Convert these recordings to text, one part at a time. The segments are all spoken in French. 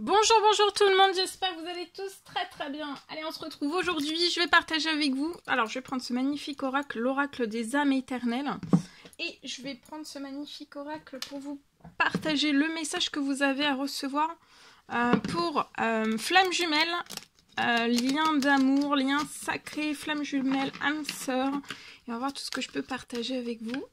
Bonjour, bonjour tout le monde, j'espère que vous allez tous très bien. Allez, on se retrouve aujourd'hui, je vais partager avec vous. Alors, je vais prendre ce magnifique oracle, l'oracle des âmes éternelles. Et je vais prendre ce magnifique oracle pour vous partager le message que vous avez à recevoir pour flamme jumelle, lien d'amour, lien sacré, flamme jumelle, âme sœur. Et on va voir tout ce que je peux partager avec vous.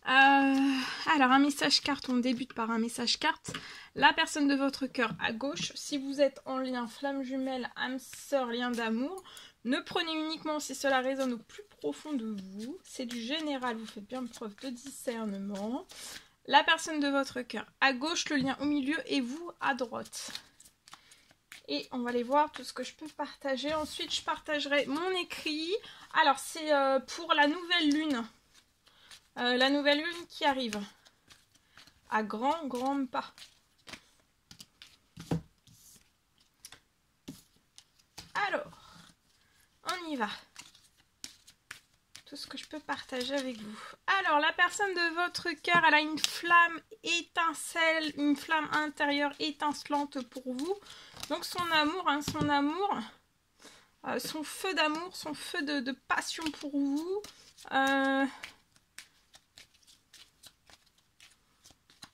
Alors, un message carte, on débute par un message carte. La personne de votre cœur à gauche, si vous êtes en lien flamme jumelle, âme sœur, lien d'amour, ne prenez uniquement si cela résonne au plus profond de vous. C'est du général, vous faites bien preuve de discernement. La personne de votre cœur à gauche, le lien au milieu et vous à droite. Et on va aller voir tout ce que je peux partager. Ensuite, je partagerai mon écrit. Alors, c'est pour la nouvelle lune. La nouvelle lune qui arrive à grands pas. Alors, on y va. Tout ce que je peux partager avec vous. Alors, la personne de votre cœur, elle a une flamme étincelle, une flamme intérieure étincelante pour vous. Donc, son amour, son feu d'amour, son feu de passion pour vous.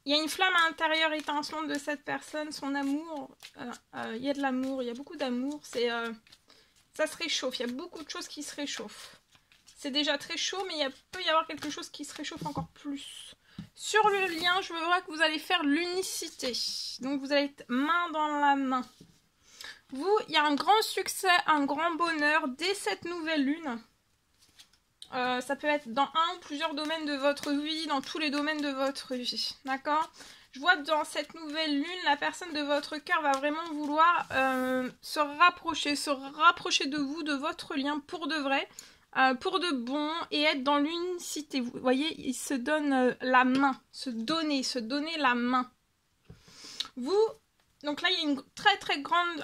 Il y a une flamme intérieure étincelante de cette personne, son amour, il y a de l'amour, il y a beaucoup d'amour, ça se réchauffe, il y a beaucoup de choses qui se réchauffent. C'est déjà très chaud, mais il peut y avoir quelque chose qui se réchauffe encore plus. Sur le lien, je vois que vous allez faire l'unicité, donc vous allez être main dans la main. Vous, il y a un grand succès, un grand bonheur dès cette nouvelle lune. Ça peut être dans un ou plusieurs domaines de votre vie, dans tous les domaines de votre vie, d'accord? Je vois que dans cette nouvelle lune, la personne de votre cœur va vraiment vouloir se rapprocher de vous, de votre lien pour de vrai, pour de bon et être dans l'unicité. Vous voyez, il se donne la main, se donner la main. Vous, donc là, il y a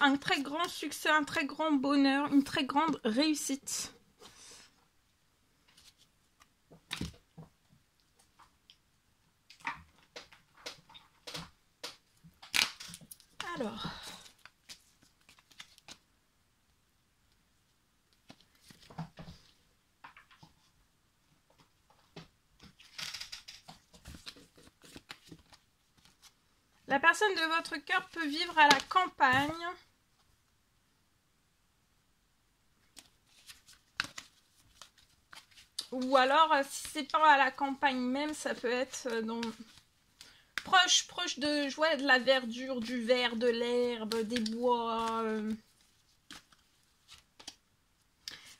un très grand succès, un très grand bonheur, une très grande réussite. Alors, la personne de votre cœur peut vivre à la campagne. Ou alors, si c'est pas à la campagne même, ça peut être proche de la verdure, du vert, de l'herbe, des bois. Vous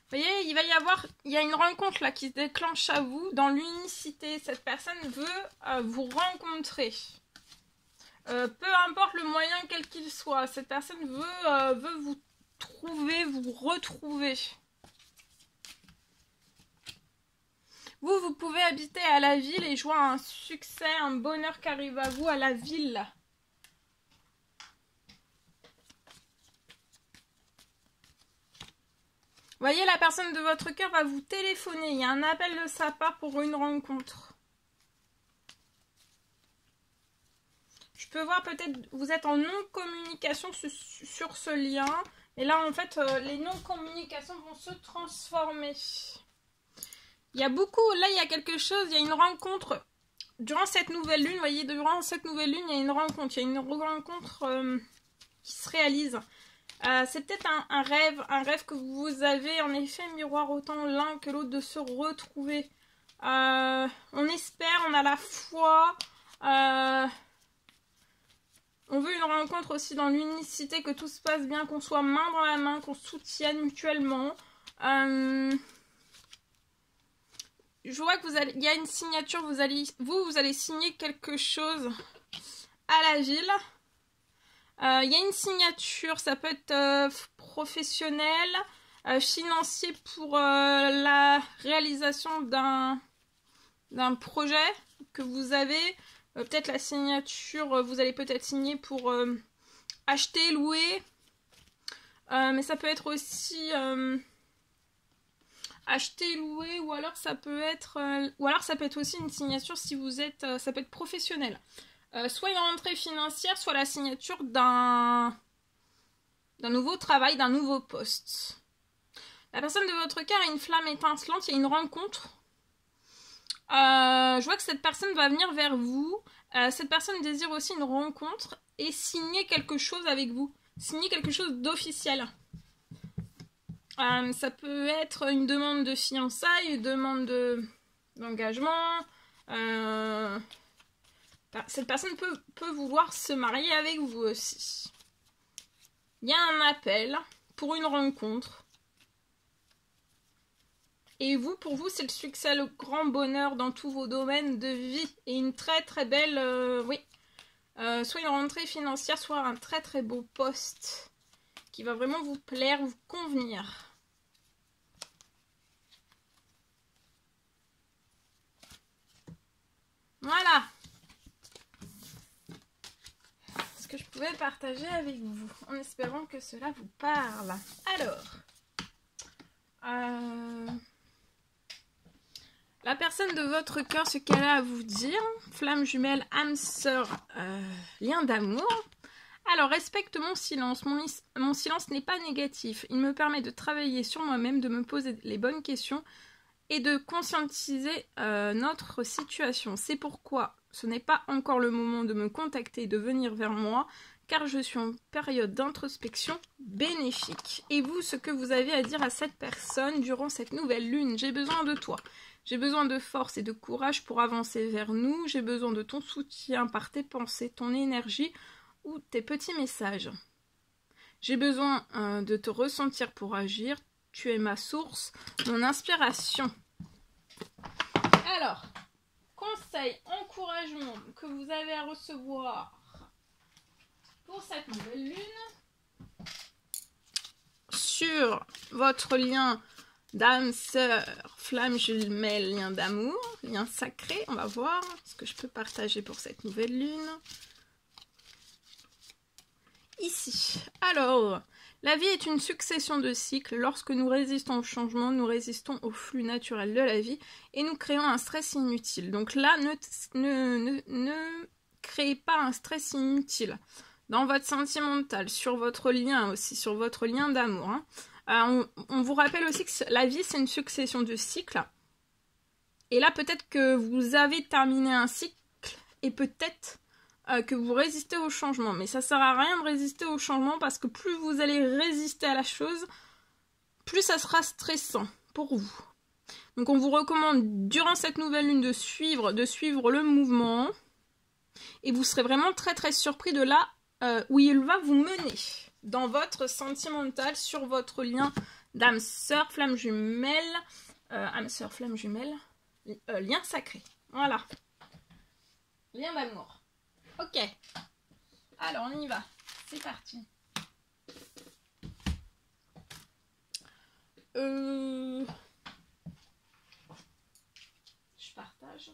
voyez, il y a une rencontre là qui se déclenche à vous dans l'unicité. Cette personne veut vous rencontrer. Peu importe le moyen quel qu'il soit, cette personne veut vous trouver, vous retrouver. Vous pouvez habiter à la ville et je vois un succès, un bonheur qui arrive à vous à la ville. Vous voyez, la personne de votre cœur va vous téléphoner. Il y a un appel de sa part pour une rencontre. Je peux voir peut-être vous êtes en non-communication sur ce lien. Et là, en fait, les non-communications vont se transformer. Il y a beaucoup, là il y a quelque chose, il y a une rencontre. Durant cette nouvelle lune, vous voyez, durant cette nouvelle lune, il y a une rencontre. Il y a une rencontre qui se réalise. C'est peut-être un rêve que vous avez en effet miroir autant l'un que l'autre de se retrouver. On espère, on a la foi. On veut une rencontre aussi dans l'unicité, que tout se passe bien, qu'on soit main dans la main, qu'on se soutienne mutuellement. Je vois que il y a une signature, vous allez signer quelque chose à la ville. Il y a une signature, ça peut être professionnel, financier pour la réalisation d'un projet que vous avez. Peut-être la signature, vous allez peut-être signer pour acheter, louer. Mais ça peut être aussi acheter, louer, ou alors ça peut être aussi une signature si vous êtes, ça peut être professionnel. soit une rentrée financière, soit la signature d'un nouveau travail, d'un nouveau poste. La personne de votre cœur a une flamme étincelante, il y a une rencontre. Je vois que cette personne va venir vers vous. Cette personne désire aussi une rencontre et signer quelque chose avec vous. Signer quelque chose d'officiel. Ça peut être une demande de fiançailles, une demande d'engagement. Cette personne peut vouloir se marier avec vous aussi. Il y a un appel pour une rencontre. Et vous, pour vous, c'est le succès, le grand bonheur dans tous vos domaines de vie. Et une très très belle, soit une rentrée financière, soit un très très beau poste qui va vraiment vous plaire, vous convenir. Voilà ce que je pouvais partager avec vous, en espérant que cela vous parle. Alors, la personne de votre cœur, ce qu'elle a à vous dire, flamme jumelle, âme sœur, lien d'amour. Alors, respecte mon silence. Mon silence n'est pas négatif. Il me permet de travailler sur moi-même, de me poser les bonnes questions et de conscientiser notre situation. C'est pourquoi ce n'est pas encore le moment de me contacter et de venir vers moi, car je suis en période d'introspection bénéfique. Et vous, ce que vous avez à dire à cette personne durant cette nouvelle lune, j'ai besoin de toi. J'ai besoin de force et de courage pour avancer vers nous. J'ai besoin de ton soutien par tes pensées, ton énergie ou tes petits messages. J'ai besoin de te ressentir pour agir. Tu es ma source, mon inspiration. Alors, conseil, encouragement que vous avez à recevoir pour cette nouvelle lune sur votre lien d'âme, sœur, flamme jumelle, lien d'amour, lien sacré. On va voir ce que je peux partager pour cette nouvelle lune. Ici. Alors, la vie est une succession de cycles. Lorsque nous résistons au changement, nous résistons au flux naturel de la vie et nous créons un stress inutile. Donc là, ne créez pas un stress inutile dans votre sentimental, sur votre lien aussi, sur votre lien d'amour. On vous rappelle aussi que la vie, c'est une succession de cycles. Et là, peut-être que vous avez terminé un cycle et peut-être que vous résistez au changement. Mais ça sert à rien de résister au changement parce que plus vous allez résister à la chose, plus ça sera stressant pour vous. Donc on vous recommande durant cette nouvelle lune de suivre le mouvement. Et vous serez vraiment très très surpris de là où il va vous mener. Dans votre sentimental, sur votre lien d'âme sœur, flamme jumelle. Âme sœur, flamme jumelle. Lien sacré. Voilà. Lien d'amour. Ok, alors on y va, c'est parti. Je partage.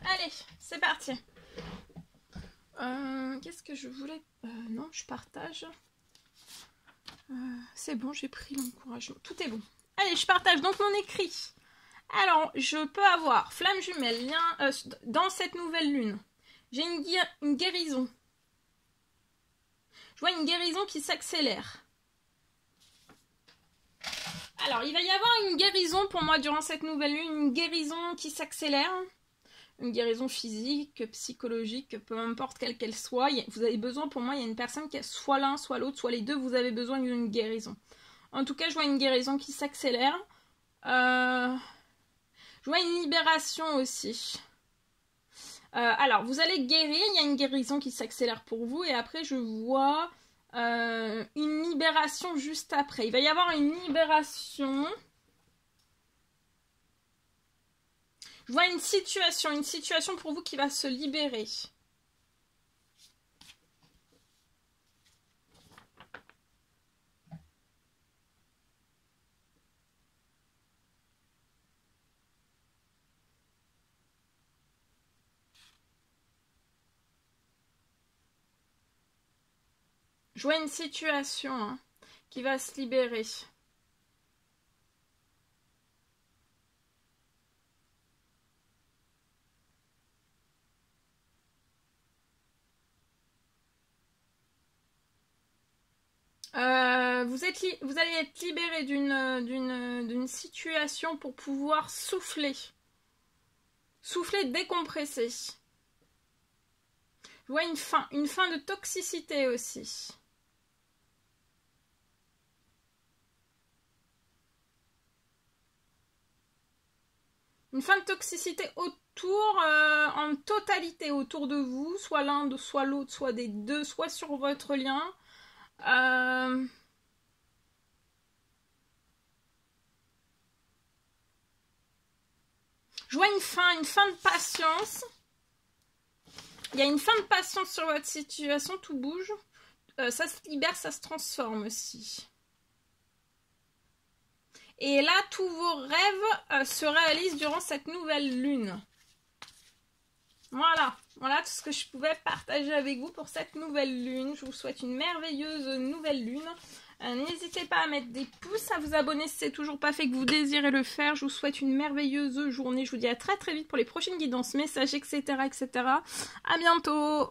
Allez, c'est parti. Qu'est-ce que je voulais... non, je partage. C'est bon, j'ai pris l'encouragement. Tout est bon. Allez, je partage donc mon écrit. Alors, je peux avoir flamme jumelle, lien, dans cette nouvelle lune. J'ai une guérison. Je vois une guérison qui s'accélère. Alors, il va y avoir une guérison pour moi durant cette nouvelle lune. Une guérison qui s'accélère. Une guérison physique, psychologique, peu importe quelle qu'elle soit. Vous avez besoin, pour moi, il y a une personne qui a soit l'un, soit l'autre, soit les deux. Vous avez besoin d'une guérison. En tout cas, je vois une guérison qui s'accélère. Je vois une libération aussi. Alors, vous allez guérir. Il y a une guérison qui s'accélère pour vous. Et après, je vois une libération juste après. Il va y avoir une libération. Je vois une situation pour vous qui va se libérer. Je vois une situation qui va se libérer. vous allez être libéré d'une situation pour pouvoir souffler. Souffler, décompresser. Je vois une fin de toxicité aussi. Une fin de toxicité autour, en totalité autour de vous, soit l'un, soit l'autre, soit des deux, soit sur votre lien. Je vois une fin de patience. Il y a une fin de patience sur votre situation, tout bouge. Ça se libère, ça se transforme aussi. Et là, tous vos rêves se réalisent durant cette nouvelle lune. Voilà tout ce que je pouvais partager avec vous pour cette nouvelle lune. Je vous souhaite une merveilleuse nouvelle lune. N'hésitez pas à mettre des pouces, à vous abonner si c'est toujours pas fait, que vous désirez le faire. Je vous souhaite une merveilleuse journée. Je vous dis à très très vite pour les prochaines guidances, messages, etc. À bientôt.